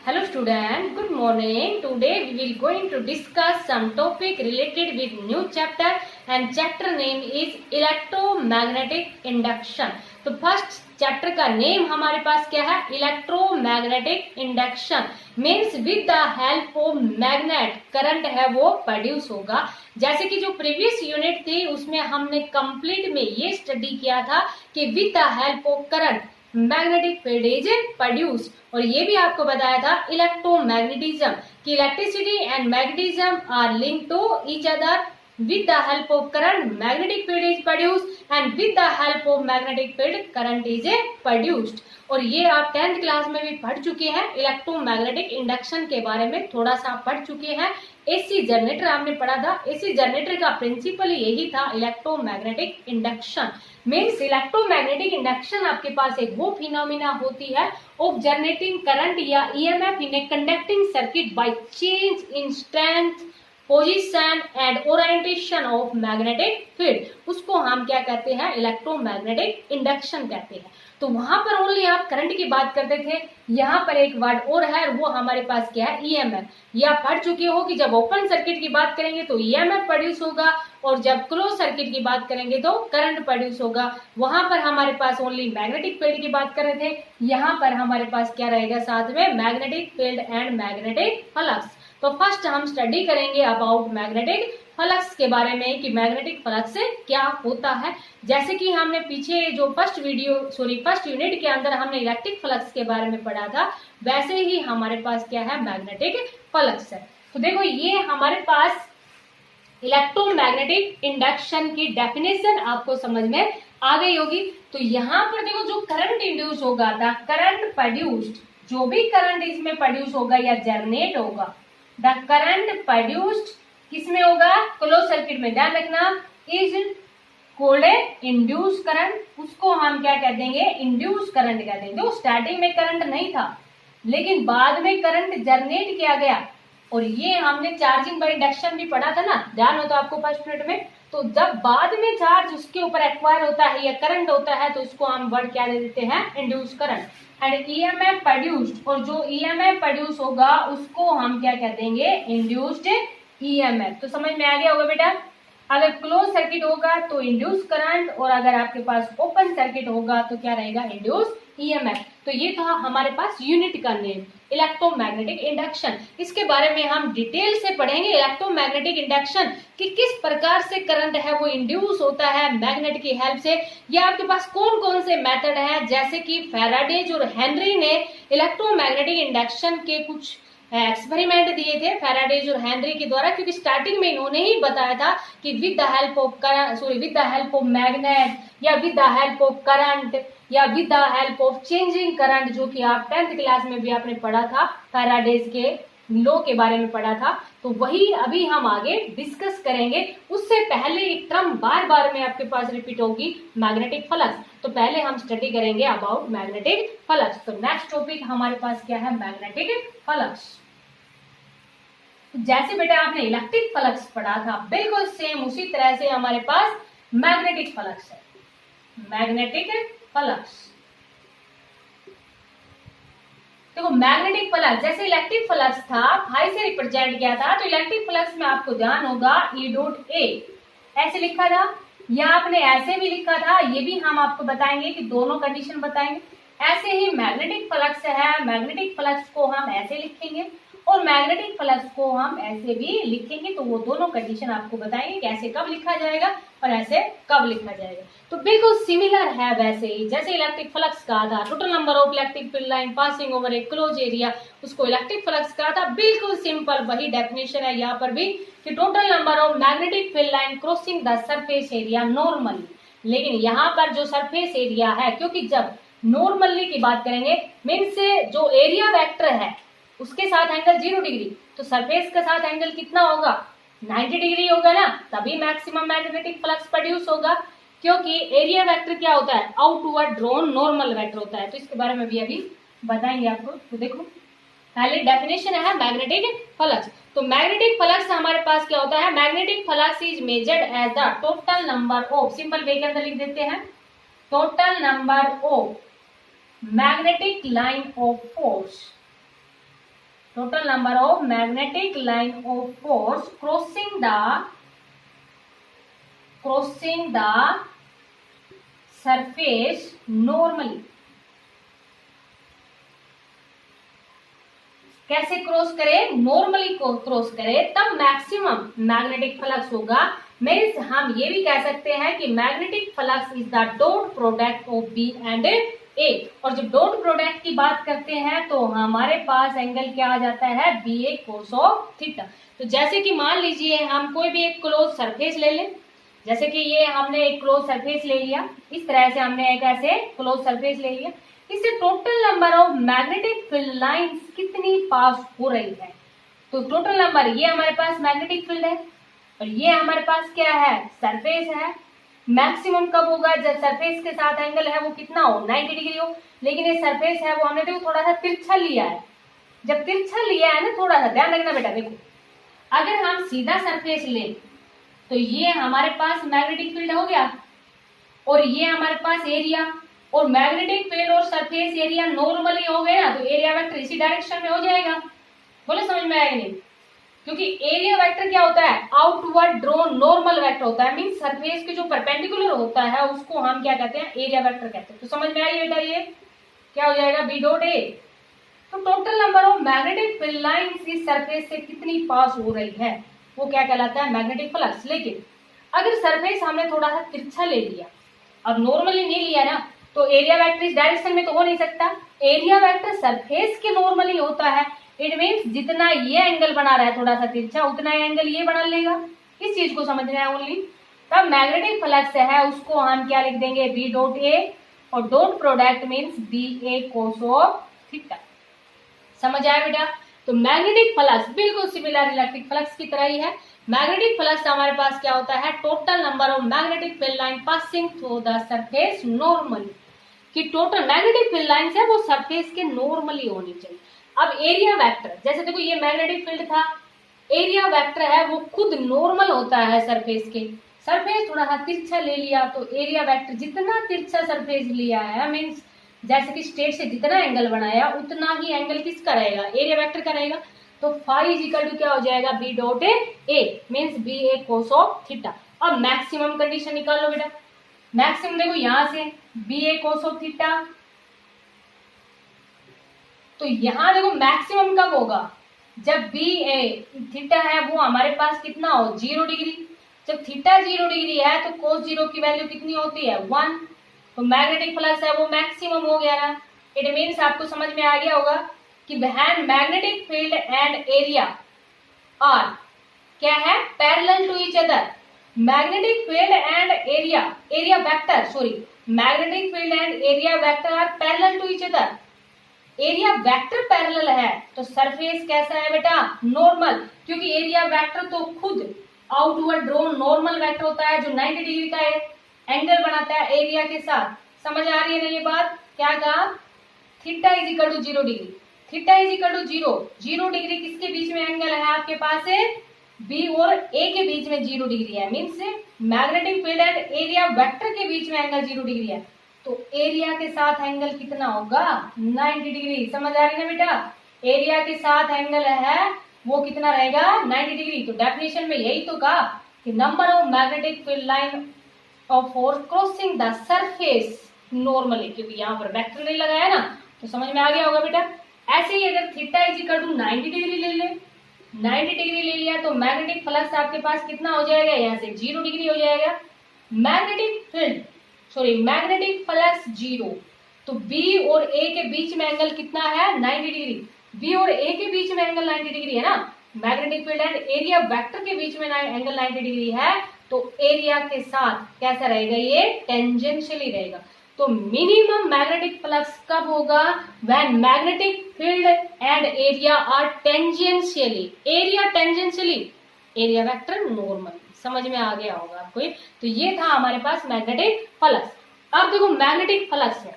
Hello student, good morning. Today we will going to discuss some topic related with new chapter and chapter name is electromagnetic induction. तो first chapter का name हमारे पास क्या है? Electromagnetic induction means with the help of magnet current है वो produce होगा। जैसे कि जो प्रीवियस यूनिट थी उसमें हमने कंप्लीट में ये स्टडी किया था कि with the help of current magnetic field is produce, और ये भी आपको बताया था इलेक्ट्रोमैग्नेटिज्म कि electricity and magnetism are link to each other. with the help of current magnetic field is produced and with the help of magnetic field current is produced। और ये आप 10th क्लास में भी पढ़ चुके हैं, इलेक्ट्रोमैग्नेटिक इंडक्शन के बारे में थोड़ा सा पढ़ चुके हैं। एसी जनरेटर आपने पढ़ा था, एसी जनरेटर का प्रिंसिपल यही था electromagnetic induction means electromagnetic induction आपके पास एक वो फिनोमिना होती है ऑफ जनरेटिंग करंट या EMF in a conducting circuit by change in strength position and orientation of magnetic field, उसको हम क्या कहते हैं? इलेक्ट्रोमैग्नेटिक इंडक्शन कहते हैं। तो वहां पर ओनली आप करंट की बात करते थे, यहाँ पर एक वर्ड और है वो हमारे पास क्या है? ईएमएफ। ये आप पढ़ चुके हो कि जब ओपन सर्किट की बात करेंगे तो ईएमएफ प्रोड्यूस होगा और जब क्लोज सर्किट की बात करेंगे तो करंट प्रोड्यूस होगा। वहां पर हमारे पास ओनली मैग्नेटिक फील्ड की बात कर रहे थे, यहाँ पर हमारे पास क्या रहेगा साथ में? Magnetic field and magnetic flux. तो फर्स्ट हम स्टडी करेंगे अबाउट मैग्नेटिक फ्लक्स के बारे में कि मैग्नेटिक फ्लक्स क्या होता है। जैसे कि हमने पीछे जो फर्स्ट यूनिट के अंदर हमने इलेक्ट्रिक फ्लक्स के बारे में पढ़ा था, वैसे ही हमारे पास क्या है? मैग्नेटिक फ्लक्स है। तो देखो ये हमारे पास इलेक्ट्रोमैग्नेटिक इंडक्शन की डेफिनेशन आपको समझ में आ गई होगी। तो यहाँ पर देखो जो करंट इंड्यूस होगा था, करंट प्रोड्यूस्ड, जो भी करंट इसमें प्रोड्यूस होगा या जनरेट होगा, द करंट प्रोड्यूस्ड किसमें होगा? क्लोज सर्किट में। ध्यान रखना, इज कॉल्ड इंड्यूस करंट, उसको हम क्या कह देंगे? इंड्यूस करंट कह देंगे। तो स्टार्टिंग में करंट नहीं था लेकिन बाद में करंट जनरेट किया गया, और ये हमने चार्जिंग बाय इंडक्शन भी पढ़ा था ना, ध्यान हो तो आपको फर्स्ट मिनट में। तो जब बाद में चार्ज उसके ऊपर एक्वायर होता है या करंट होता है तो उसको हम वर्ड क्या दे देते हैं? Induce current. And EMF produced, और जो ईएमएफ प्रोड्यूस होगा उसको हम क्या कह देंगे? Induced EMF. तो समझ में आ गया होगा बेटा। अगर क्लोज सर्किट होगा तो इंड्यूस करंट, और अगर आपके पास ओपन सर्किट होगा तो क्या रहेगा? Induce EMF. तो ये था हमारे पास यूनिट का नेम इलेक्ट्रोमैग्नेटिक इंडक्शन। इसके बारे में हम डिटेल से पढ़ेंगे इलेक्ट्रोमैग्नेटिक इंडक्शन कि किस प्रकार से करंट है वो इंड्यूस होता है मैग्नेट की हेल्प से, या आपके पास कौन कौन से मेथड है। जैसे कि फैराडेज और हेनरी ने इलेक्ट्रोमैग्नेटिक इंडक्शन के कुछ एक्सपेरिमेंट दिए थे, फैराडेज और हेनरी के द्वारा, क्योंकि स्टार्टिंग में इन्होंने ही बताया था कि with the help of magnet या with the help of current या with the help of changing current, जो कि आप 10th क्लास में भी आपने पढ़ा था, फैराडेज के लॉ के बारे में पढ़ा था। तो वही अभी हम आगे डिस्कस करेंगे। उससे पहले एक टर्म बार बार में आपके पास रिपीट होगी, मैग्नेटिक फ्लक्स। तो पहले हम स्टडी करेंगे अबाउट मैग्नेटिक फ्लक्स। तो नेक्स्ट टॉपिक हमारे पास क्या है? Magnetic flux. जैसे बेटा आपने इलेक्ट्रिक फ्लक्स पढ़ा था, बिल्कुल सेम उसी तरह से हमारे पास मैग्नेटिक फ्लक्स है। मैग्नेटिक फ्लक्स देखो, मैग्नेटिक फ्लक्स जैसे इलेक्ट्रिक फ्लक्स था, फाई से रिप्रेजेंट किया था, तो इलेक्ट्रिक फ्लक्स में आपको ध्यान होगा E डॉट A ऐसे लिखा था, या आपने ऐसे भी लिखा था। ये भी हम आपको बताएंगे कि दोनों कंडीशन बताएंगे। ऐसे ही मैग्नेटिक फ्लक्स है, मैग्नेटिक फ्लक्स को हम ऐसे लिखेंगे और मैग्नेटिक फ्लक्स को हम ऐसे भी लिखेंगे। तो वो दोनों कंडीशन आपको बताएंगे कि ऐसे कब लिखा जाएगा और ऐसे कब लिखा जाएगा। तो बिल्कुल सिमिलर है वैसे ही जैसे इलेक्ट्रिक फ्लक्स कहा था, total number of electric field line passing over A close area, उसको इलेक्ट्रिक फ्लक्स कहा था। बिल्कुल सिंपल वही डेफिनेशन है यहाँ पर भी कि total number of magnetic field line crossing the surface area normally. लेकिन यहाँ पर जो सरफेस एरिया है, क्योंकि जब नॉर्मली की बात करेंगे मीन्स जो एरिया वेक्टर है उसके साथ एंगल 0 डिग्री, तो सरफेस के साथ एंगल कितना होगा? 90 डिग्री होगा ना, तभी मैक्सिमम मैग्नेटिक फ्लक्स प्रोड्यूस होगा। क्योंकि एरिया वेक्टर क्या होता है? आउटवर्ड ड्रॉन नॉर्मल वेक्टर होता है। तो इसके बारे में भी अभी बताएंगे आपको। तो देखो पहले डेफिनेशन है मैग्नेटिक फ्लक्स। तो मैग्नेटिक फ्लक्स हमारे पास क्या होता है? Magnetic flux is measured as the total number of, simple way के अंदर लिख देते हैं, total number of magnetic line of force total number of magnetic line of force crossing the surface normally. कैसे क्रॉस करे? नॉर्मली क्रॉस करे तब maximum magnetic flux होगा। मीन्स हम ये भी कह सकते हैं कि magnetic flux is the dot product of B and A. और जब डॉट प्रोडक्ट की बात करते हैं तो हमारे पास एंगल क्या आ जाता है? B A cos of theta. तो जैसे कि मान लीजिए हम कोई भी एक क्लोज सरफेस ले लें, जैसे कि ये हमने एक क्लोज सरफेस ले लिया, इस तरह से हमने एक ऐसे क्लोज सरफेस ले लिया। इससे total number of magnetic field lines कितनी पास हो रही है? तो टोटल नंबर, ये हमारे पास मैग्नेटिक फील्ड है और ये हमारे पास क्या है? सरफेस है। मैक्सिमम कब होगा? जब सरफेस के साथ एंगल है वो कितना हो? 90 डिग्री हो। लेकिन ये सरफेस है वो हमने देखो थोड़ा सा तिरछा लिया है। जब तिरछा लिया है ना, थोड़ा सा ध्यान रखना बेटा, देखो अगर हम सीधा सरफेस लें तो ये हमारे पास मैग्नेटिक फील्ड हो गया और ये हमारे पास एरिया, और मैग्नेटिक फील्ड और सरफेस एरिया नॉर्मली हो गए ना, तो एरिया वेक्टर इसी डायरेक्शन में हो जाएगा। बोले समझ में आएगा नहीं? क्योंकि एरिया वेक्टर क्या होता है? आउटवर्ड ड्रॉन नॉर्मल वेक्टर होता है। मीन सरफेस के जो परपेंडिकुलर होता है उसको हम क्या कहते हैं? एरिया वेक्टर कहते हैं। तो समझ में आई बेटा? ये क्या हो जाएगा? B dot A. तो total number of magnetic field lines इस सरफेस से कितनी पास हो रही है वो क्या कहलाता है? Magnetic flux. लेकिन अगर सरफेस हमने थोड़ा सा तिरछा ले लिया, अब नॉर्मली नहीं लिया ना, तो एरिया वेक्टर इस डायरेक्शन में तो हो नहीं सकता। एरिया वेक्टर सरफेस के नॉर्मली होता है। इट मीन्स जितना ये एंगल बना रहा है थोड़ा सा तिरछा, उतना एंगल ये बना लेगा। इस चीज को समझना है ओनली। तब मैग्नेटिक फ्लक्स है उसको हम क्या लिख देंगे? बी डॉट ए, और dot product means B A cos of theta. समझ आया बेटा? तो मैग्नेटिक फ्लक्स बिल्कुल सिमिलर इलेक्ट्रिक फ्लक्स की तरह ही है। मैग्नेटिक फ्लक्स हमारे पास क्या होता है? Total number of magnetic field line passing through the surface normally, कि टोटल मैग्नेटिक फील्ड लाइंस है वो सरफेस के नॉर्मली होनी चाहिए। अब एरिया वेक्टर, जैसे देखो ये मैग्नेटिक फील्ड था, एरिया वेक्टर है वो खुद नॉर्मल होता है सरफेस के। सरफेस थोड़ा सा तिरछा ले लिया तो एरिया वेक्टर जितना तिरछा सरफेस लिया है, मीन्स जैसे कि स्ट्रेट से जितना एंगल बनाया उतना ही एंगल किसका रहेगा? एरिया वेक्टर का रहेगा। तो फाई इज इक्वल टू क्या हो जाएगा? B dot A means B A cos of theta. अब मैक्सिमम कंडीशन निकाल लो बेटा। मैक्सिमम देखो यहां से B A cos of theta, तो यहां देखो मैक्सिमम कब होगा? जब बी ए थीटा है वो हमारे पास कितना हो? 0 डिग्री। जब थीटा 0 डिग्री है तो कोस 0 की वैल्यू कितनी होती है? 1। तो मैग्नेटिक फ्लक्स है वो मैक्सिमम हो गया ना। इट मीन्स आपको समझ में आ गया होगा कि when magnetic field and area are क्या है? Parallel to each other. Magnetic field and area vector, sorry, magnetic field and area vector are parallel to each other. Area vector parallel है तो सरफेस कैसा है बेटा? नॉर्मल, क्योंकि area vector तो खुद आउटवर्ड ड्रॉन नॉर्मल वेक्टर होता है जो 90 डिग्री का एंगल बनाता है एरिया के साथ। समझ आ रही है ना ये बात? क्या कहा? Theta is equal to 0 degree. Theta is equal to 0 degree किसके बीच में एंगल है आपके पास? बी और ए के बीच में 0 डिग्री है। Means magnetic field and area vector के बीच में एंगल 0 डिग्री है, तो एरिया के साथ एंगल कितना होगा? 90 डिग्री। समझ आ रही है बेटा? एरिया के साथ एंगल है वो कितना रहेगा? 90 डिग्री। तो डेफिनेशन में यही तो कहा कि number of magnetic field line of force crossing the surface normally, क्योंकि यहाँ पर वेक्टर नहीं लगाया ना, तो समझ में आ गया होगा बेटा। ऐसे ही अगर theta is equal to 90 degree ले ले, 90 डिग्री ले लिया तो मैग्नेटिक फ्लक्स आपके पास कितना हो जाएगा? यहाँ से 0 डिग्री हो जाएगा। मैग्नेटिक फ्लक्स 0, तो बी और ए के बीच में एंगल कितना है? 90 डिग्री। बी और ए के बीच में एंगल 90 डिग्री है ना। Magnetic field and area vector के बीच में एंगल 90 डिग्री है, तो एरिया के साथ कैसा रहेगा? ये टेंजेंशियली रहेगा। तो मिनिमम मैग्नेटिक फ्लक्स कब होगा? When magnetic field and area are tangentially, area tangentially, area vector normal. समझ में आ गया होगा आपको ये? तो ये था हमारे पास मैग्नेटिक फ्लक्स। अब देखो मैग्नेटिक फ्लक्स है,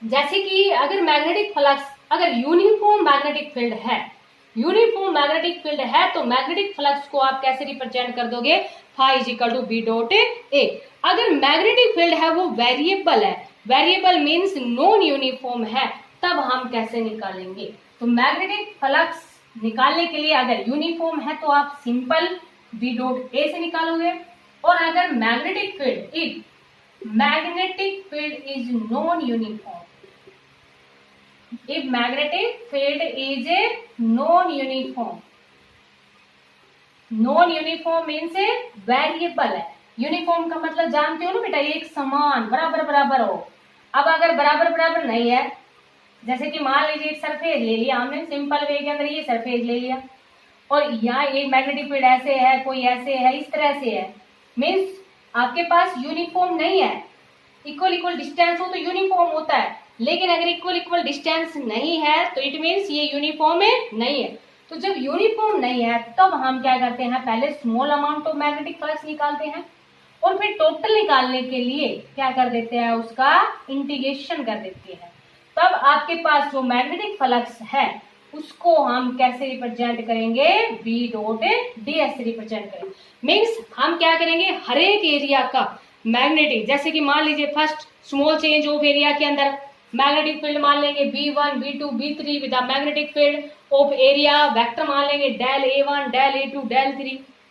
जैसे कि अगर मैग्नेटिक फ्लक्स अगर यूनिफॉर्म मैग्नेटिक फील्ड है, यूनिफॉर्म मैग्नेटिक फील्ड है तो मैग्नेटिक फ्लक्स को आप कैसे रिप्रेजेंट कर दोगे? Phi is equal to B dot A. अगर मैग्नेटिक फील्ड है वो वेरिएबल है, वेरिएबल मीन्स नॉन यूनिफॉर्म है, तब हम कैसे निकालेंगे? तो मैग्नेटिक फ्लक्स निकालने के लिए अगर यूनिफॉर्म है तो आप सिंपल बी डॉट ए से निकालोगे, और अगर magnetic field is non uniform, if magnetic field is a non uniform means a variable है। यूनिफॉर्म का मतलब जानते हो ना बेटा, एक समान बराबर बराबर हो। अब अगर बराबर बराबर नहीं है, जैसे कि मान लीजिए एक सरफेस ले लिया हमने, सिंपल वे के अंदर ये सरफेस ले लिया, और यहाँ एक मैग्नेटिक फील्ड ऐसे है, कोई ऐसे है, इस तरह से है, मीन्स आपके पास यूनिफॉर्म नहीं है। इक्वल डिस्टेंस हो तो यूनिफॉर्म होता है, लेकिन अगर इक्वल डिस्टेंस नहीं है तो इट मीन्स ये यूनिफॉर्म नहीं है। तो जब यूनिफॉर्म नहीं है तब हम क्या करते हैं, पहले small amount of magnetic flux निकालते हैं, और फिर टोटल निकालने के लिए क्या कर देते हैं, उसका इंटीग्रेशन कर देते हैं। तब आपके पास जो मैग्नेटिक फ्लक्स है उसको हम कैसे रिप्रेजेंट करेंगे, बी डॉट डी एस से रिप्रेजेंट करेंगे। मीन्स हम क्या करेंगे, हर एक एरिया का मैग्नेटिक, जैसे कि मान लीजिए first small change of area के अंदर मैग्नेटिक फील्ड मान लेंगे B1 B2 B3 with magnetic field of area vector मान लेंगे del A1 del A2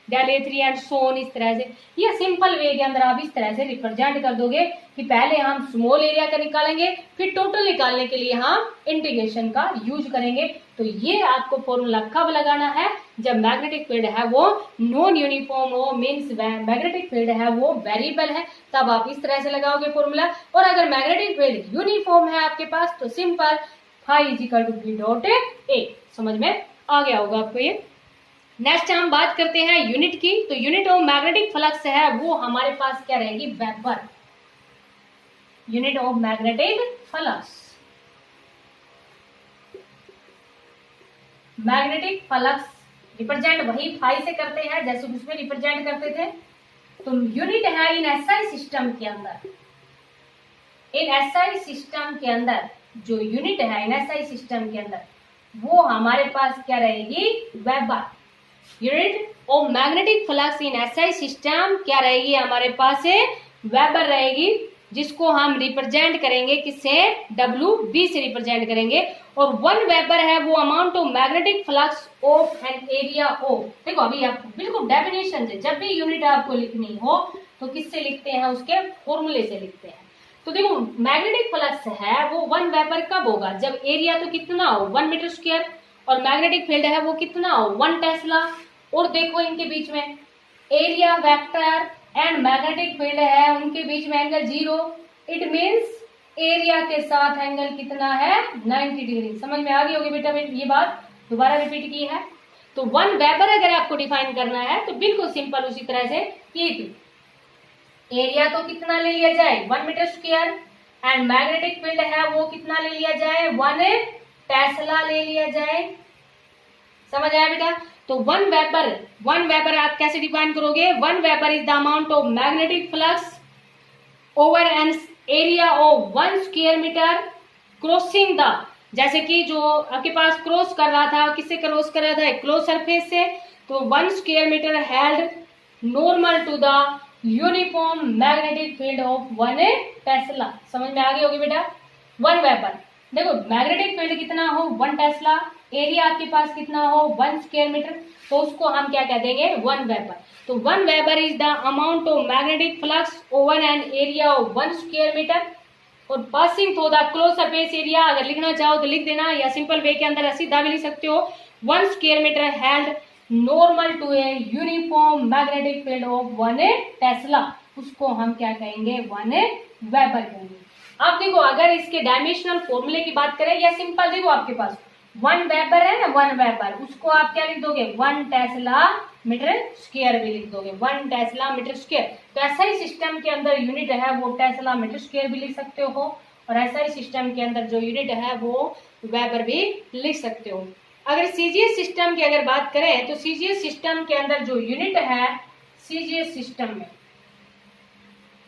del A3 and so on. इस तरह से ये सिंपल वे के अंदर आप इस तरह से रिप्रेजेंट कर दोगे कि पहले हम स्मॉल एरिया का निकालेंगे, फिर टोटल निकालने के लिए हम इंटीग्रेशन का यूज करेंगे। तो ये आपको फॉर्मूला कब लगाना है, जब मैग्नेटिक फील्ड है वो नॉन यूनिफॉर्म हो, मीन्स मैग्नेटिक फील्ड है वो वेरिएबल है, तब आप इस तरह से लगाओगे फॉर्मूला। और अगर मैग्नेटिक फील्ड यूनिफॉर्म है आपके पास तो simple phi is equal to B dot A. समझ में आ गया होगा आपको ये। नेक्स्ट हम बात करते हैं यूनिट की। तो यूनिट ऑफ मैग्नेटिक फ्लक्स है वो हमारे पास क्या रहेगी, weber. Unit of magnetic flux, magnetic flux represent वही फाई से करते हैं जैसे उसमें रिप्रेजेंट करते थे। तो यूनिट है इन एसआई सिस्टम के अंदर, इन एसआई सिस्टम के अंदर जो यूनिट है इन एसआई सिस्टम के अंदर वो हमारे पास क्या रहेगी, weber. Unit of magnetic flux in SI system क्या रहेगी, हमारे पास वेबर रहेगी, जिसको हम रिप्रेजेंट करेंगे किससे, WB से रिप्रेजेंट करेंगे। और 1 वेबर है वो amount of magnetic flux of N area of. देखो अभी आपको बिल्कुल डेफिनेशन से, जब भी यूनिट आपको लिखनी हो तो किससे लिखते हैं, उसके फॉर्मूले से लिखते हैं। तो देखो मैग्नेटिक फ्लक्स है वो 1 वेबर कब होगा, जब एरिया तो कितना हो 1 मीटर स्क्वायर, और मैग्नेटिक फील्ड है वो कितना हो 1 टेस्ला। और देखो इनके बीच में area vector and magnetic field है, उनके बीच में एंगल 0, इट मीन्स एरिया के साथ एंगल कितना है 90 डिग्री। समझ में आ गई होगी बेटा, ये बात दोबारा रिपीट की है। तो 1 वेबर अगर आपको डिफाइन करना है तो बिल्कुल सिंपल उसी तरह से ये एरिया तो कितना ले लिया जाए 1 metre square, and magnetic field है वो कितना ले लिया जाए 1 टेस्ला ले लिया जाए। समझ आया बेटा। तो 1 वेबर आप कैसे डिफाइन करोगे, 1 weber is the amount of magnetic flux over an area of 1 square metre crossing the, जैसे कि जो आपके पास क्रॉस कर रहा था, किससे क्रॉस कर रहा था, क्लोज सरफेस से। तो 1 square metre held normal to the uniform magnetic field of 1 tesla. समझ में आ गई होगी बेटा। 1 वेबर, देखो मैग्नेटिक फील्ड कितना हो 1 टेस्ला, एरिया आपके पास कितना हो 1 स्क्वायर मीटर, तो उसको हम क्या कह देंगे 1 वेबर। तो 1 weber is the amount of magnetic flux over an area of 1 square metre और passing through the close surface area. अगर लिखना चाहो तो लिख देना, या सिंपल वे के अंदर सीधा भी लिख सकते हो। 1 square metre held normal to a uniform magnetic field of 1 tesla, उसको हम क्या कहेंगे 1 वेबर कहेंगे। अब देखो अगर इसके डायमेंशनल फॉर्मूले की बात करें, या सिंपल देखो आपके पास 1 वेबर है ना, 1 वेबर, उसको आप क्या लिख दोगे 1 टेस्ला मीटर स्क्वायर भी लिख दोगे, 1 टेस्ला मीटर स्क्वायर। तो एसआई सिस्टम के अंदर यूनिट है वो टेस्ला मीटर स्क्वायर भी लिख सकते हो, और एसआई सिस्टम के अंदर जो यूनिट है वो वेबर भी लिख सकते हो। अगर सीजीएस सिस्टम की अगर बात करें तो सीजीएस सिस्टम के अंदर जो यूनिट है, सीजीएस सिस्टम में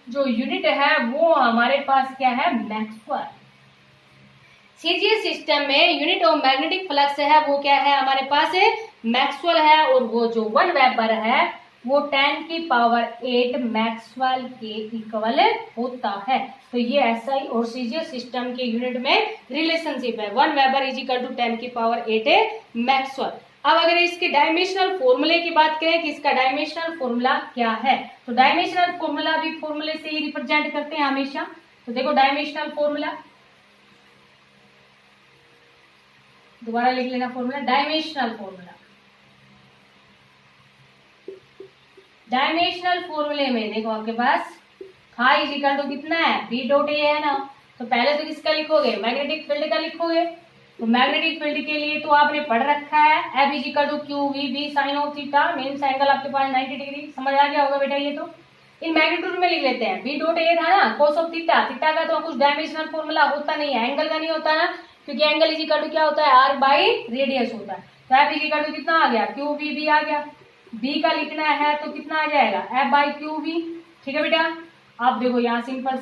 जो यूनिट है वो हमारे पास क्या है मैक्सवेल। सीजीएस सिस्टम में यूनिट ऑफ मैग्नेटिक फ्लक्स है वो क्या है हमारे पास मैक्सवेल है, और वो जो 1 वेबर है वो 10 की पावर 8 मैक्सवेल के इक्वल होता है। तो ये एसआई और सीजीएस सिस्टम के यूनिट में रिलेशनशिप है। 1 वेबर इज इक्वल टू 10 की पावर 8 मैक्सवेल। अब अगर इसके डायमेंशनल फॉर्मूले की बात करें कि इसका डायमेंशनल फॉर्मूला क्या है, तो डायमेंशनल फॉर्मूला भी फॉर्मूले से ही रिप्रेजेंट करते हैं हमेशा। तो देखो डायमेंशनल फॉर्मूला, दोबारा लिख लेना फॉर्मूला, डायमेंशनल फॉर्मूला। डायमेंशनल फॉर्मूले में देखो आपके पास खाई इज इक्वल टू कितना है, बी डॉट ए है ना। तो पहले तो किसका लिखोगे, मैग्नेटिक फील्ड का लिखोगे। तो मैग्नेटिक फील्ड के लिए तो आपने पढ़ रखा है F is equal to Q V B sine of theta, means angle आपके पास 90 डिग्री। समझ आ गया होगा बेटा ये तो। इन मैग्नीट्यूड में लिख लेते हैं, बी डॉट ए था ना कोस ऑफ थीटा, थीटा का तो कुछ डायमेंशनल फॉर्मूला होता नहीं है, एंगल का नहीं होता ना, क्योंकि एंगल इज इक्वल टू क्या होता है, आर बाई रेडियस होता है। तो एफ इज इक्वल टू कितना आ गया, क्यू वी बी आ गया। बी का लिखना है तो कितना आ जाएगा, एफ बाई क्यू वी। ठीक है बेटा। आप देखो यहाँ simple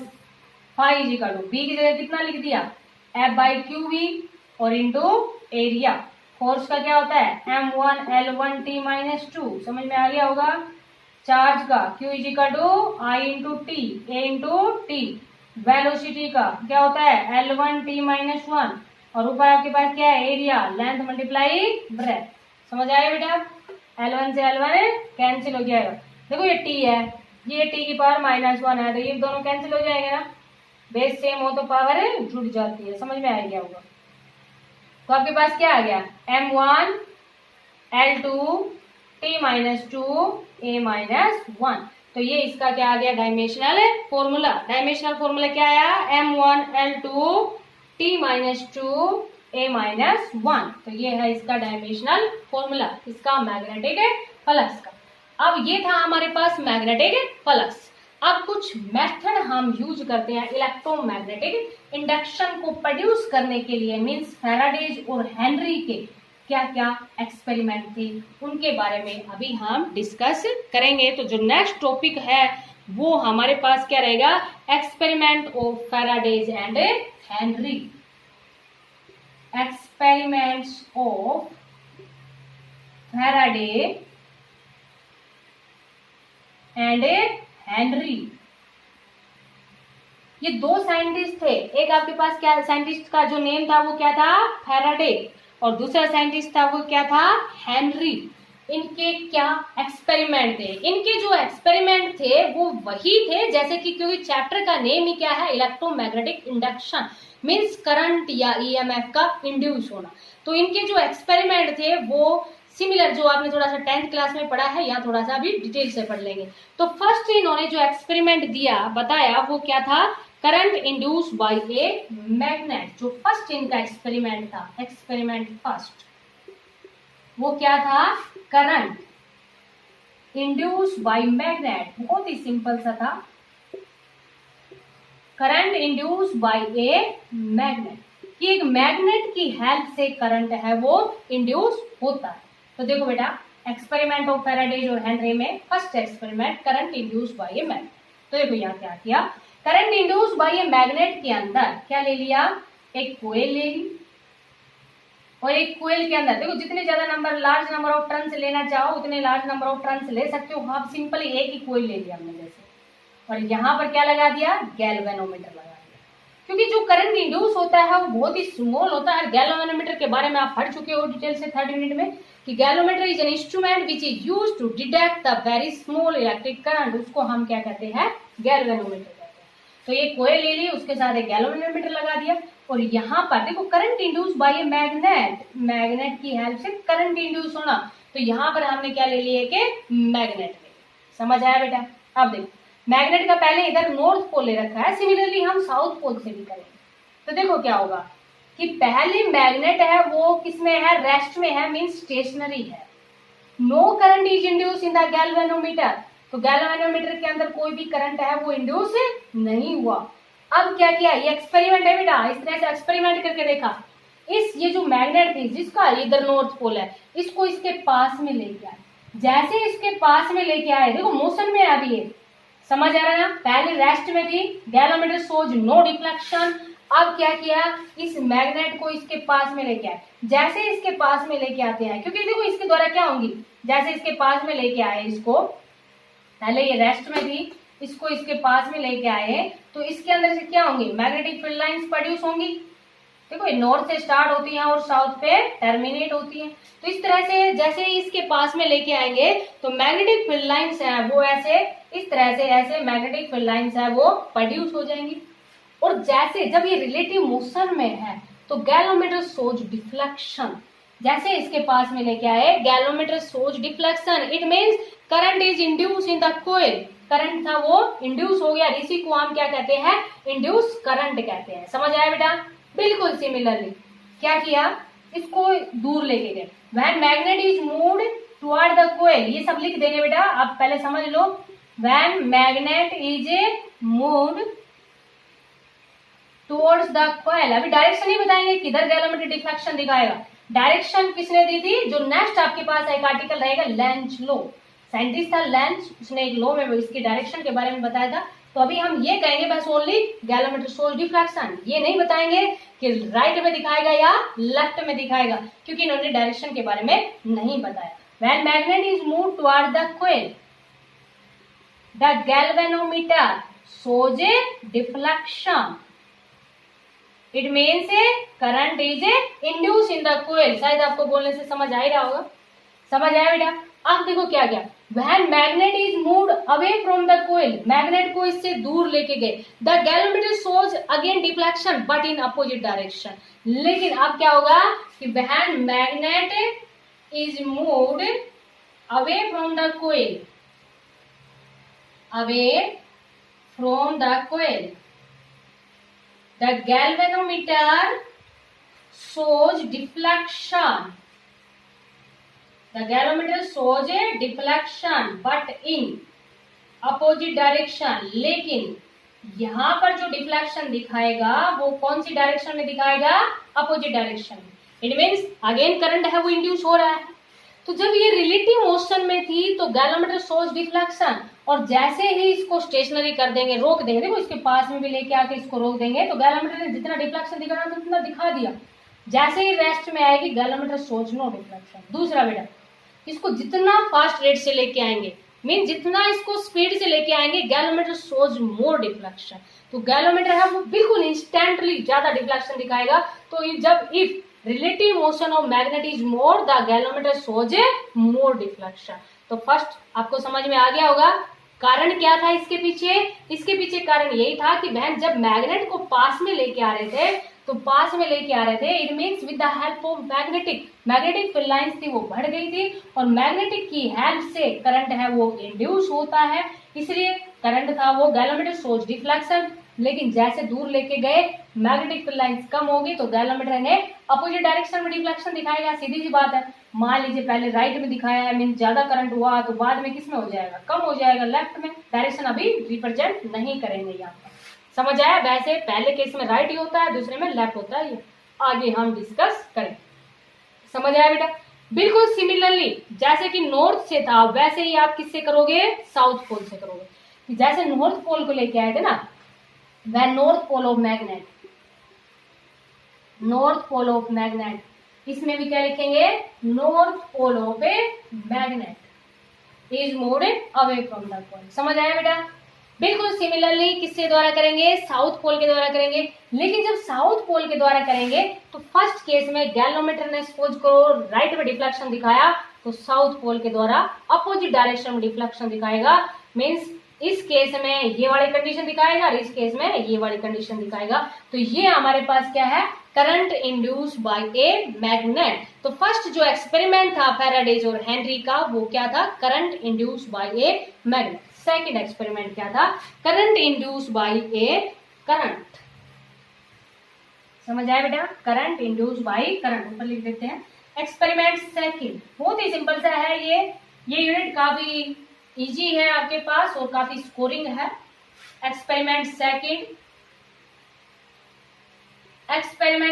phi is equal to B की जगह कितना लिख दिया, एफ बाई क्यू वी और इंटू एरिया। फोर्स का क्या होता है, M1L1T माइनस 2। समझ में आ गया होगा। चार्ज का Q is equal to I into T, A into T. Velocity का क्या होता है, L1T माइनस 1। और ऊपर आपके पास क्या है, एरिया, लेंथ मल्टीप्लाई ब्रेथ। समझ आया बेटा। L1 से L1 कैंसिल हो जाएगा। देखो ये T है, ये T की पावर माइनस 1 है, तो ये दोनों कैंसिल हो जाएंगे ना। बेस सेम हो तो पावर जुड़ जाती है। समझ में आ गया होगा। तो आपके पास क्या आ गया, M1L2T माइनस 2 A माइनस 1। तो ये इसका क्या आ गया, डायमेंशनल फॉर्मूला। डायमेंशनल फॉर्मूला क्या आया, M1L2T माइनस 2 A माइनस 1। तो ये है इसका डायमेंशनल फॉर्मूला, इसका मैग्नेटिक फ्लक्स का। अब ये था हमारे पास मैग्नेटिक फ्लक्स। अब कुछ मेथड हम यूज करते हैं इलेक्ट्रोमैग्नेटिक इंडक्शन को प्रोड्यूस करने के लिए, मींस फैराडेज और हेनरी के क्या क्या एक्सपेरिमेंट थे उनके बारे में अभी हम डिस्कस करेंगे। तो जो नेक्स्ट टॉपिक है वो हमारे पास क्या रहेगा, experiment of Faraday's and Henry. Experiments of Faraday and Henry. ये दो साइंटिस्ट थे, एक आपके पास क्या साइंटिस्ट का जो नेम था वो क्या था, फैराडे, और दूसरा साइंटिस्ट था वो क्या था, हेनरी। इनके क्या एक्सपेरिमेंट थे, इनके जो एक्सपेरिमेंट थे वो वही थे जैसे कि, क्योंकि चैप्टर का नेम ही क्या है, इलेक्ट्रोमैग्नेटिक इंडक्शन, मींस करंट या ईएमएफ का इंड्यूस होना। तो इनके जो एक्सपेरिमेंट थे वो सिमिलर जो आपने थोड़ा सा 10th क्लास में पढ़ा है, यहाँ थोड़ा सा अभी डिटेल से पढ़ लेंगे। तो फर्स्ट इन्होंने जो एक्सपेरिमेंट दिया बताया वो क्या था, current induce by a magnet. जो फर्स्ट इनका एक्सपेरिमेंट था, एक्सपेरिमेंट फर्स्ट, वो क्या था, करंट इंड्यूस बाय मैग्नेट। बहुत ही सिंपल सा था, current induce by a magnet, कि एक मैग्नेट की हेल्प से करंट है वो इंड्यूस होता है। तो देखो बेटा, एक्सपेरिमेंट ऑफ फैराडेज और हेनरी में first experiment current induce by a magnet. तो देखो यहाँ क्या किया, current induce by a magnet के अंदर क्या ले लिया, एक कोयल ले ली, और एक कोयल के अंदर देखो जितने ज्यादा number, large number of turns लेना चाहो उतने लार्ज नंबर ऑफ टर्न्स ले सकते हो। आप सिंपली एक ही कोयल ले लिया हमने जैसे, और यहाँ पर क्या लगा दिया, गैल्वेनोमीटर लगा दिया, क्योंकि जो करंट इंड्यूस होता है वो बहुत ही स्मॉल होता है। गैल्वेनोमीटर के बारे में आप पढ़ चुके हो डिटेल से 3rd यूनिट में, कि galvanometer is an instrument which is used to detect the very small electric current. उसको हम क्या कहते हैं, गैल्वेनोमीटर कहते हैं। तो ये कोयल ले ली, उसके साथ एक गैल्वेनोमीटर लगा दिया, और यहाँ पर देखो current induce by a magnet, magnet की हेल्प से करंट इंड्यूस होना। तो यहाँ पर हमने क्या ले लिया कि मैग्नेट ले। समझ आया बेटा। अब देखो मैग्नेट का पहले इधर नॉर्थ पोल ले रखा है, सिमिलरली हम साउथ पोल से भी करेंगे। तो देखो क्या होगा कि पहले मैग्नेट है वो किसमें है, रेस्ट में है, मींस स्टेशनरी है। No current is induce in the galvanometer. तो गैल्वेनोमीटर के अंदर कोई भी करंट है वो इंड्यूस नहीं हुआ। अब क्या किया, ये एक्सपेरिमेंट है बेटा, इस तरह से एक्सपेरिमेंट करके देखा। ये जो मैग्नेट थी जिसका इधर नॉर्थ पोल है, इसको इसके पास में लेके आए। जैसे इसके पास में लेके आए, देखो मोशन में है अभी ये, समझ आ रहा है ना। पहले रेस्ट में थी, गैल्वेनोमीटर शोज नो डिफ्लेक्शन। अब क्या किया, इस मैग्नेट को इसके पास में लेके आए। जैसे इसके पास में लेके आते हैं, क्योंकि देखो इसके द्वारा क्या होंगी, जैसे इसके पास में लेके आए इसको, पहले ये रेस्ट में थी, इसको इसके पास में लेके आए तो इसके अंदर से क्या होंगी, मैग्नेटिक फील्ड लाइंस प्रोड्यूस होंगी। देखो ये नॉर्थ से स्टार्ट होती हैं और साउथ पे टर्मिनेट होती हैं। तो इस तरह से जैसे ही इसके पास में लेके आएंगे तो मैग्नेटिक फील्ड लाइंस है वो ऐसे इस तरह से ऐसे मैग्नेटिक फील्ड लाइंस है वो प्रोड्यूस हो जाएंगी। और जैसे जब ये रिलेटिव मोशन में है तो गैलोमीटर शोज डिफ्लेक्शन, जैसे इसके पास में लेके आए galvanometer shows deflection, it means current is induce in the coil, current था वो इंड्यूस हो गया, इसी को हम क्या कहते हैं, इंड्यूस करंट कहते हैं। समझ आया बेटा? बिल्कुल सिमिलरली क्या किया, इसको दूर लेके गए, when magnet is moved toward the coil, ये सब लिख देंगे बेटा, आप पहले समझ लो, when magnet is moved towards the coil, अभी डायरेक्शन ही बताएंगे किधर गैलोमीटर डिफ्लेक्शन दिखाएगा, डायरेक्शन किसने दी थी, जो नेक्स्ट आपके पास एक आर्टिकल रहेगा लेंज लो, साइंटिस्ट था लेंज, उसने एक लो में इसकी डायरेक्शन के बारे में बताया था। तो अभी हम ये कहेंगे बस ओनली गैलोमीटर शोज डिफ्लेक्शन, ये नहीं बताएंगे कि राइट में दिखाएगा या लेफ्ट में दिखाएगा, क्योंकि इन्होंने डायरेक्शन के बारे में नहीं बताया। When magnet is moved toward the coil the galvanometer shows a deflection, it means current is induce in the coil. शायद आपको बोलने से समझ आ ही रहा होगा, समझ आया बेटा? अब देखो क्या क्या, when magnet is moved away from the coil, magnet को इससे दूर लेके गए, the galvanometer shows again deflection but in opposite direction, लेकिन अब क्या होगा कि when magnet is moved away from the coil, away from the coil the galvanometer shows deflection, the galvanometer shows a deflection but in opposite direction, लेकिन यहाँ पर जो deflection दिखाएगा वो कौन सी डायरेक्शन में दिखाएगा, अपोजिट डायरेक्शन में, इट मीन्स अगेन करंट है वो इंड्यूस हो रहा है। तो जब ये रिलेटिव मोशन में थी तो गैलोमीटर शोज डिफ्लेक्शन, और जैसे ही इसको स्टेशनरी कर देंगे, रोक देंगे, देखो इसके पास में भी लेके आके इसको रोक देंगे तो गैलोमीटर ने जितना डिफ्लेक्शन दिखाना था उतना दिखा दिया, जैसे ही रेस्ट में आएगी गैलोमीटर शोज नो डिफ्लेक्शन। दूसरा बेटा, इसको जितना फास्ट रेट से लेके आएंगे, मीन जितना इसको स्पीड से लेके आएंगे गैलोमीटर शोज मोर डिफ्लेक्शन, तो गैलोमीटर है वो बिल्कुल इंस्टेंटली ज्यादा डिफ्लेक्शन दिखाएगा। तो जब if relative motion of magnet is more the galvanometer shows A more deflection. तो फर्स्ट आपको समझ में आ गया होगा कारण क्या था इसके पीछे कारण यही था कि बहन जब मैग्नेट को पास में लेके आ रहे थे तो पास में लेके आ रहे थे, it means with the help of magnetic field lines थी वो बढ़ गई थी, और मैग्नेटिक की हेल्प से करंट है वो इंड्यूस होता है, इसलिए करंट था वो गैलोमीटर शोज डिफ्लेक्शन। लेकिन जैसे दूर लेके गए मैग्नेटिक फील्ड लाइंस कम होगी तो गैलोमीटर ने अपोजिट डायरेक्शन में डिफ्लेक्शन दिखाएगा, सीधी सी बात है। मान लीजिए पहले राइट में दिखाया है, मीन ज्यादा करंट हुआ तो बाद में किस में हो जाएगा, कम हो जाएगा, लेफ्ट में। डायरेक्शन अभी रिप्रेजेंट नहीं करेंगे यहाँ पर, समझ आया? वैसे पहले केस में राइट ही होता है, दूसरे में लेफ्ट होता है, ये आगे हम डिस्कस करें। समझ आया बेटा? बिल्कुल सिमिलरली जैसे कि नॉर्थ से था वैसे ही आप किससे करोगे, साउथ पोल से करोगे। जैसे नॉर्थ पोल को लेके आए थे ना, वह north pole of magnet, north pole of magnet, इसमें भी क्या लिखेंगे, north pole of a magnet is moved away from the pole. समझ आया बेटा? बिल्कुल सिमिलरली किसके द्वारा करेंगे, साउथ पोल के द्वारा करेंगे। लेकिन जब साउथ पोल के द्वारा करेंगे तो फर्स्ट केस में गैलोमीटर ने सपोज करो राइट में डिफ्लेक्शन दिखाया, तो साउथ पोल के द्वारा अपोजिट डायरेक्शन में डिफ्लेक्शन दिखाएगा। मीन्स इस केस में ये वाली कंडीशन दिखाएगा और इस केस में ये वाली कंडीशन दिखाएगा। तो ये हमारे पास क्या है, current induce by a magnet. तो फर्स्ट जो एक्सपेरिमेंट था फैराडेज और हेनरी का वो क्या था, current induce by a magnet. Second experiment क्या था, current induce by a current. समझ आया बेटा? करंट इंड्यूस बाय करंट, ऊपर लिख देते हैं। एक्सपेरिमेंट सेकंड बहुत ही सिंपल सा है, ये यूनिट काफी इजी है आपके पास और काफी स्कोरिंग है। एक्सपेरिमेंट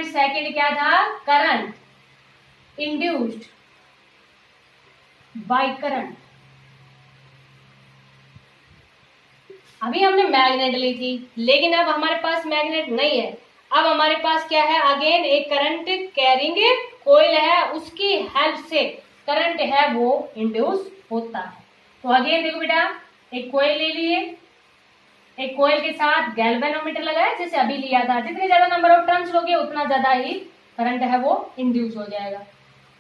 सेकंड क्या था, करंट इंड्यूस्ड बाय करंट। अभी हमने मैग्नेट ली थी, लेकिन अब हमारे पास मैग्नेट नहीं है। अब हमारे पास क्या है, अगेन एक करंट कैरिंग कोइल है, उसकी हेल्प से करंट है वो इंड्यूस होता है। तो अगेन देखो बेटा, एक कोयल ले लिए, एक कोयल के साथ गैल्वेनोमीटर लगाया जैसे अभी लिया था, जितने ज्यादा नंबर ऑफ टर्न्स लोगे उतना ज्यादा ही करंट है वो इंड्यूस हो जाएगा।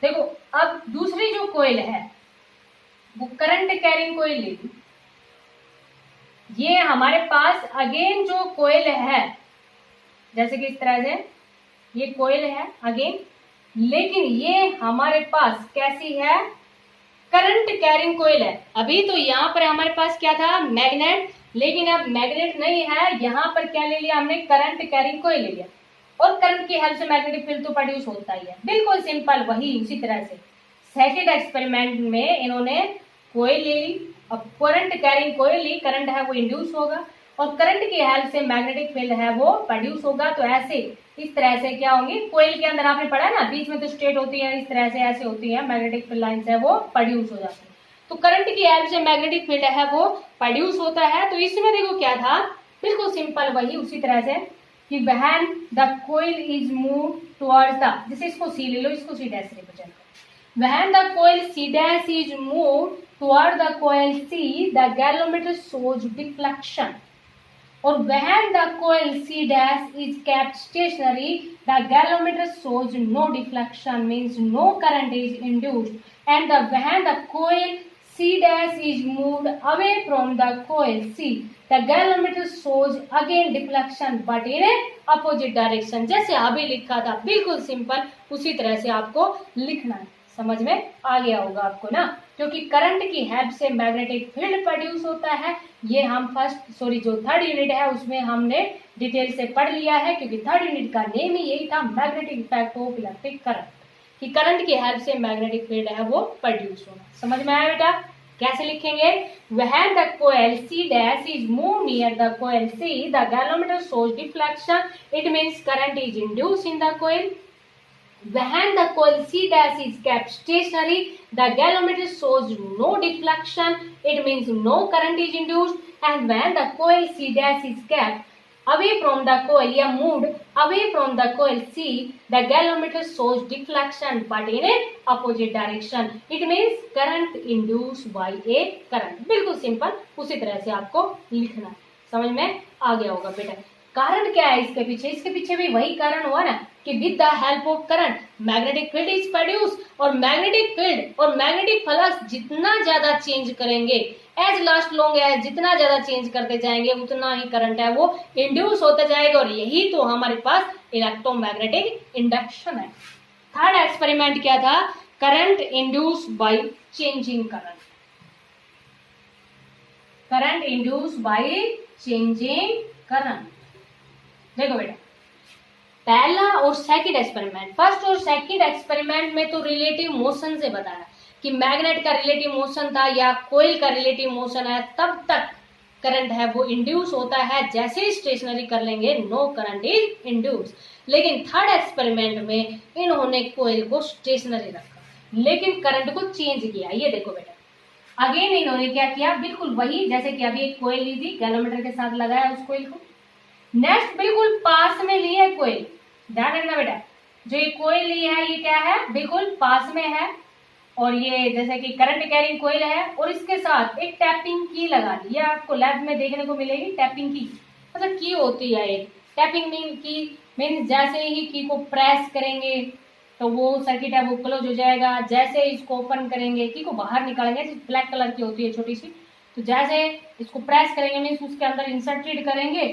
देखो अब दूसरी जो कोयल है वो करंट कैरिंग कोयल लेगी। ये हमारे पास अगेन जो कोयल है जैसे कि इस तरह से ये कोयल है अगेन, लेकिन ये हमारे पास कैसी है, करंट कैरिंग कोयल है। अभी तो यहाँ पर हमारे पास क्या था, मैग्नेट, लेकिन अब मैग्नेट नहीं है, यहाँ पर क्या ले लिया हमने, करंट कैरिंग कोयल ले लिया। और करंट की हेल्प से मैग्नेटिक फील्ड तो प्रोड्यूस होता ही है, बिल्कुल सिंपल वही उसी तरह से। सेकंड एक्सपेरिमेंट में इन्होंने कोयल ले ली, अब करंट कैरिंग कोयल ली, करंट है वो इंड्यूस होगा और करंट की हेल्प से मैग्नेटिक फील्ड है वो प्रोड्यूस होगा। तो ऐसे इस तरह से क्या होंगी, कोयल के अंदर आपने पढ़ा ना बीच में तो स्ट्रेट होती है, इस तरह से ऐसे होती है, मैग्नेटिक फील्ड लाइन है वो प्रोड्यूस हो जाती है। तो करंट की हेल्प से मैग्नेटिक फील्ड है वो प्रोड्यूस होता है। तो इसमें देखो क्या था, बिल्कुल सिंपल वही उसी तरह से कि when the coil is move towards the, जैसे इसको सी ले लो, इसको सी डैश रिप्रेजेंट करो, when the coil C dash is move toward the coil C the galvanometer shows deflection, और when the coil C dash is kept stationary, the galvanometer shows no deflection, means no current is induced, and when the coil C dash is moved away from the coil C, the galvanometer shows again deflection but in a opposite direction। जैसे अभी लिखा था बिल्कुल simple उसी तरह से आपको लिखना है, समझ में आ गया होगा आपको ना, क्योंकि करंट की हेल्प से मैग्नेटिक फील्ड प्रोड्यूस होता है। ये हम जो थर्ड यूनिट है उसमें हमने डिटेल से पढ़ लिया है, क्योंकि थर्ड यूनिट का नेम ही यही था, magnetic effect of electric current, कि करंट की हेल्प से मैग्नेटिक फील्ड है वो प्रोड्यूस होना। समझ में आया बेटा? कैसे लिखेंगे, when the coil C dash is moved near the coil C, the galvanometer shows deflection, it means current is induced in the coil। When the coil C dash is kept stationary, the galvanometer shows no deflection, it means no current is induced, and when the coil C dash is kept away from the coil या moved away from the coil C, the galvanometer shows deflection but in a opposite direction, it means current induced by a current। बिल्कुल simple उसी तरह से आपको लिखना है, समझ में आ गया होगा बेटा। कारण क्या है इसके पीछे, इसके पीछे भी वही कारण हुआ ना कि with the help of current magnetic field is produce, और मैग्नेटिक फील्ड और मैग्नेटिक फ्लक्स जितना ज्यादा चेंज करेंगे एज लास्ट लॉन्ग है, जितना ज्यादा चेंज करते जाएंगे उतना ही करंट है वो इंड्यूस होता जाएगा, और यही तो हमारे पास इलेक्ट्रोमैग्नेटिक इंडक्शन है। थर्ड एक्सपेरिमेंट क्या था, current induce by changing current, current induce by changing current. देखो बेटा पहला और सेकंड एक्सपेरिमेंट, फर्स्ट और सेकंड एक्सपेरिमेंट में तो रिलेटिव मोशन से बताया कि मैग्नेट का रिलेटिव मोशन था या कोयल का रिलेटिव मोशन है, तब तक करंट है वो इंड्यूस होता है, जैसे ही स्टेशनरी कर लेंगे नो करंट इज इंड्यूस। लेकिन थर्ड एक्सपेरिमेंट में इन्होंने कोयल को स्टेशनरी रखा लेकिन करंट को चेंज किया। ये देखो बेटा अगेन इन्होंने क्या किया, बिल्कुल वही जैसे कि अभी एक कोयल ली थी, गैलोमीटर के साथ लगाया उस कोयल को, नेक्स्ट बिल्कुल पास में ली है कोयल, ध्यान रखना बेटा जो ये कोयल ली है ये क्या है, बिल्कुल पास में है, और ये जैसे कि करंट कैरिंग कोयल है, और इसके साथ एक टैपिंग की लगा दी, ये आपको लैब में देखने को मिलेगी टैपिंग की, मतलब की होती है एक टैपिंग मीन जैसे ही की को प्रेस करेंगे तो वो सर्किट है वो क्लोज हो जाएगा, जैसे इसको ओपन करेंगे की को बाहर निकालेंगे, ब्लैक कलर की होती है छोटी सी, तो जैसे इसको प्रेस करेंगे मीन उसके अंदर इंसर्टेड करेंगे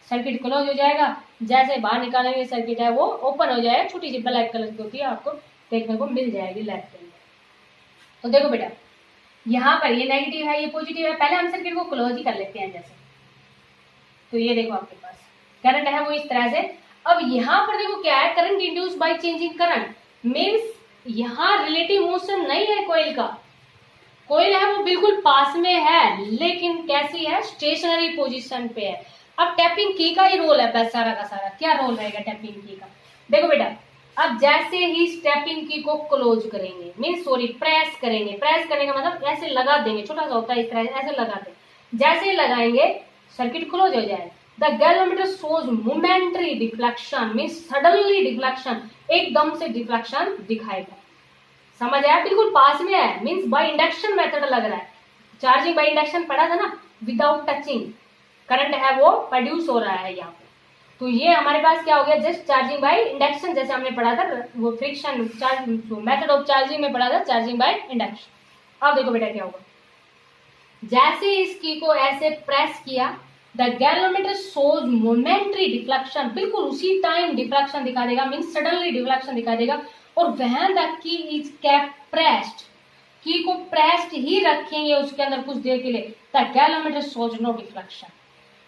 सर्किट क्लोज हो जाएगा, जैसे बाहर निकालेंगे सर्किट है वो ओपन हो जाएगा, छोटी सी ब्लैक कलर की होती है, आपको देखने को मिल जाएगी लैब के अंदर। तो देखो बेटा यहाँ पर ये नेगेटिव है ये पॉजिटिव है, पहले हम सर्किट को क्लोज ही कर लेते हैं जैसे, तो ये देखो आपके पास करंट है वो इस तरह से। अब यहाँ पर देखो क्या है, current induce by changing current, means यहाँ रिलेटिव मोशन नहीं है कोयल का, कोयल है वो बिल्कुल पास में है लेकिन कैसी है, स्टेशनरी पोजिशन पे है। अब टैपिंग की का ही रोल है बस सारा का सारा, क्या रोल रहेगा टैपिंग की का, देखो बेटा अब जैसे ही टैपिंग की को क्लोज करेंगे मीन प्रेस करेंगे, प्रेस करने का मतलब ऐसे लगा देंगे, छोटा सा होता है इस तरह ऐसे लगा देंगे, जैसे ही लगाएंगे सर्किट क्लोज हो जाएगा। The galvanometer shows momentary deflection mean suddenly deflection, एकदम से डिफ्लेक्शन दिखाएगा, समझ आया, बिल्कुल पास में है मीन्स बाय इंडक्शन मेथड लग रहा है, चार्जिंग बाय इंडक्शन पढ़ा था ना, विदाउट टचिंग करंट है वो प्रोड्यूस हो रहा है यहाँ पे। तो ये हमारे पास क्या हो गया, जस्ट चार्जिंग बाय इंडक्शन, जैसे हमने पढ़ा था वो friction charge method of charging में पढ़ा था, चार्जिंग बाय इंडक्शन। अब देखो बेटा क्या होगा, जैसे इस की को ऐसे प्रेस किया, the galvanometer shows momentary deflection, बिल्कुल उसी टाइम डिफ्लेक्शन दिखा देगा, मीन सडनली डिफ्लेक्शन दिखा देगा। और when the key is kept pressed, की को प्रेस्ड ही रखेंगे उसके अंदर कुछ देर के लिए, the galvanometer shows no deflection,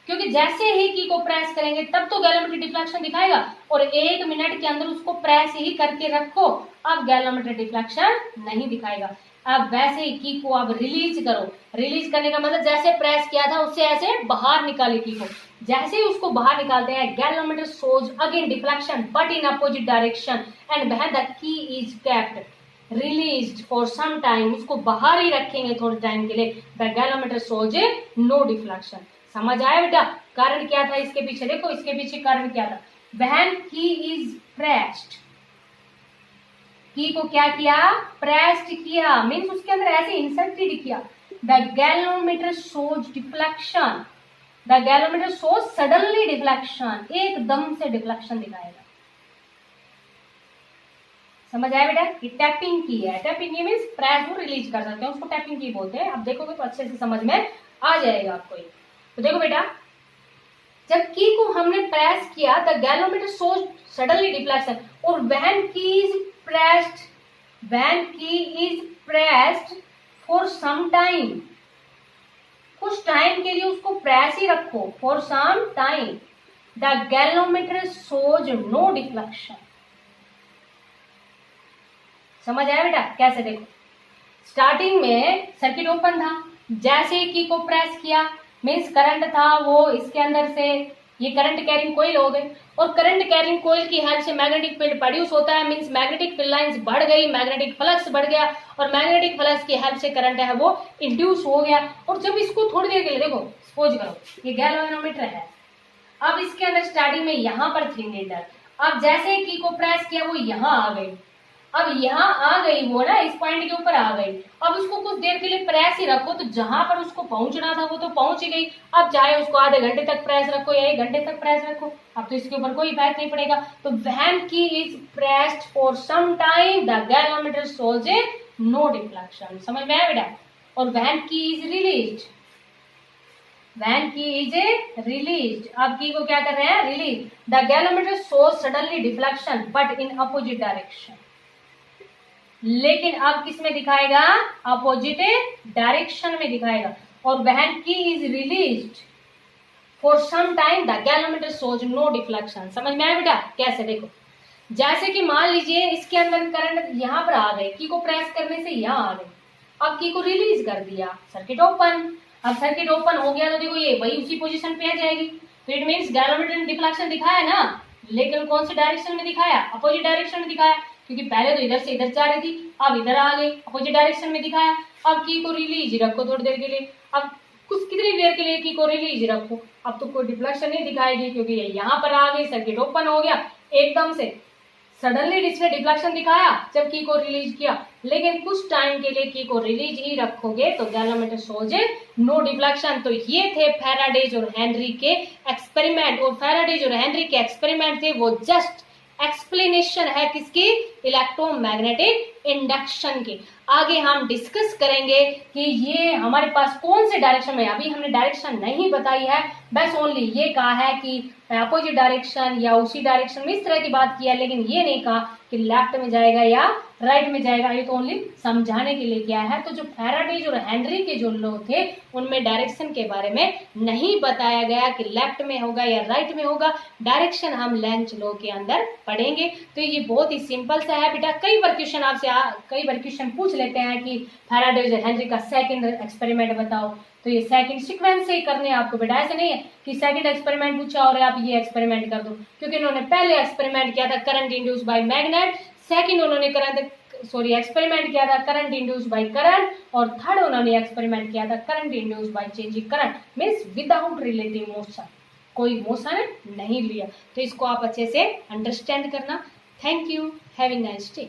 क्योंकि जैसे ही की को प्रेस करेंगे तब तो गैलोमीटर डिफ्लेक्शन दिखाएगा, और 1 मिनट के अंदर उसको प्रेस ही करके रखो, अब गैलोमीटर डिफ्लेक्शन नहीं दिखाएगा। अब वैसे ही की को आप रिलीज करो, रिलीज करने का मतलब जैसे प्रेस किया था उससे ऐसे बाहर निकाले की को, जैसे ही उसको बाहर निकालते हैं galvanometer shows again deflection but in opposite direction, and when the key is kept released for some time, उसको बाहर ही रखेंगे थोड़े टाइम के लिए, the galvanometer shows no deflection. समझ आया बेटा कारण क्या था इसके पीछे, देखो इसके पीछे कारण क्या था, व्हेन की इज प्रेस्ड, की को क्या किया, प्रेस्ड किया, मीन्स उसके अंदर ऐसे इंसर्टेड किया, the galvanometer shows deflection, the galvanometer shows suddenly deflection, एकदम से डिफ्लेक्शन दिखाएगा। समझ आया बेटा, ये टैपिंग की है, टैपिंग की मीन्स प्रेस को रिलीज कर सकते हैं, उसको टैपिंग की बोलते हैं। अब देखोगे तो अच्छे से समझ में आ जाएगा आपको ये। तो देखो बेटा, जब की को हमने प्रेस किया the galvanometer shows suddenly deflection, और when key is pressed, when key is pressed for some time, कुछ टाइम के लिए उसको प्रेस ही रखो, for some time the galvanometer shows no deflection. समझ आया बेटा कैसे, देखो स्टार्टिंग में सर्किट ओपन था, जैसे की को प्रेस किया मीन्स करंट था वो इसके अंदर से, ये करंट कैरिंग कोइल हो गए, और करंट कैरिंग कोइल की हेल्प से मैग्नेटिक फील्ड प्रोड्यूस होता है, मीन्स मैग्नेटिक फील्ड लाइंस बढ़ गई, मैग्नेटिक फ्लक्स बढ़ गया, और मैग्नेटिक फ्लक्स की हेल्प से करंट है वो इंड्यूस हो गया। और जब इसको थोड़ी देर के लिए देखो सपोज करो ये गैल्वेनोमीटर है, अब इसके अंदर स्टार्टिंग में यहाँ पर थी नीडल, अब जैसे की को प्रेस किया वो यहाँ आ गई, अब यहाँ आ गई वो ना इस पॉइंट के ऊपर आ गई, अब उसको कुछ देर के लिए प्रेस ही रखो, तो जहां पर उसको पहुंचना था वो तो पहुंच ही गई, अब चाहे उसको आधे घंटे तक प्रेस रखो या 1 घंटे तक प्रेस रखो, अब तो इसके ऊपर कोई इफेक्ट नहीं पड़ेगा। तो when key is pressed for some time the galvanometer shows a no deflection. समझ में आया बेटा, और when key is released, when key is released, अब की को क्या कर रहे हैं, release, the galvanometer shows suddenly deflection but in opposite direction, लेकिन अब किस में दिखाएगा, अपोजिट डायरेक्शन में दिखाएगा, और when key is released for some time the galvanometer shows no deflection. समझ में आया बेटा कैसे, देखो जैसे कि मान लीजिए इसके अंदर करंट यहाँ पर आ गए, की को प्रेस करने से यहाँ आ गई, अब की को रिलीज कर दिया, सर्किट ओपन, अब सर्किट ओपन हो गया तो देखो ये वही उसी पोजीशन पे आ जाएगी, तो इट मीन्स गैलोमीटर ने डिफ्लेक्शन दिखाया ना, लेकिन कौन से डायरेक्शन में दिखाया, अपोजिट डायरेक्शन में दिखाया, क्योंकि पहले तो इधर से इधर जा रही थी, अब इधर आ गई, अपोजिट डायरेक्शन में दिखाया। अब की को रिलीज रखो थोड़ी देर के लिए, अब कुछ कितनी देर के लिए की को रिलीज रखो, अब तो कोई डिफ्लेक्शन नहीं दिखाएगी क्योंकि ये यहाँ पर आ गई, सर्किट ओपन हो गया, एकदम से सडनली इसने डिफ्लेक्शन दिखाया जब की को रिलीज किया, लेकिन कुछ टाइम के लिए की को रिलीज ही रखोगे तो गैलोमीटर शोज नो डिफ्लेक्शन। तो ये थे फैराडेज और हेनरी के एक्सपेरिमेंट, और फैराडेज और हेनरी के एक्सपेरिमेंट थे वो जस्ट एक्सप्लेनेशन है किसकी, इलेक्ट्रोमैग्नेटिक इंडक्शन की। आगे हम डिस्कस करेंगे कि ये हमारे पास कौन से डायरेक्शन में, अभी हमने डायरेक्शन नहीं बताई है, बस ओनली ये कहा है कि अपोजिट डायरेक्शन या उसी डायरेक्शन में, इस तरह की बात की है, लेकिन ये नहीं कहा कि लेफ्ट में जाएगा या राइट में जाएगा, ये तो ओनली समझाने के लिए किया है। तो जो फैराडेज और हेनरी के जो लॉ थे उनमें डायरेक्शन के बारे में नहीं बताया गया कि लेफ्ट में होगा या राइट में होगा, डायरेक्शन हम लेंज लॉ के अंदर पढ़ेंगे। तो ये बहुत ही सिंपल सा है बेटा, कई बार क्वेश्चन आपसे कई बार क्वेश्चन पूछ लेते हैं कि फैराडेज और हेनरी का सेकंड एक्सपेरिमेंट बताओ, तो ये सेकंड सीक्वेंस से ही करने हैं आपको बेटा, ऐसे नहीं है कि सेकंड एक्सपेरिमेंट पूछा और आप ये एक्सपेरिमेंट कर दो, क्योंकि इन्होंने पहले एक्सपेरिमेंट किया था current induce bye magnet, second उन्होंने एक्सपेरिमेंट किया था करंट इंड्यूस बाय करंट, और थर्ड उन्होंने एक्सपेरिमेंट किया था current induce by changing current, means without relative motion, कोई मोशन नहीं लिया। तो इसको आप अच्छे से अंडरस्टैंड करना। Thank you, have a nice day.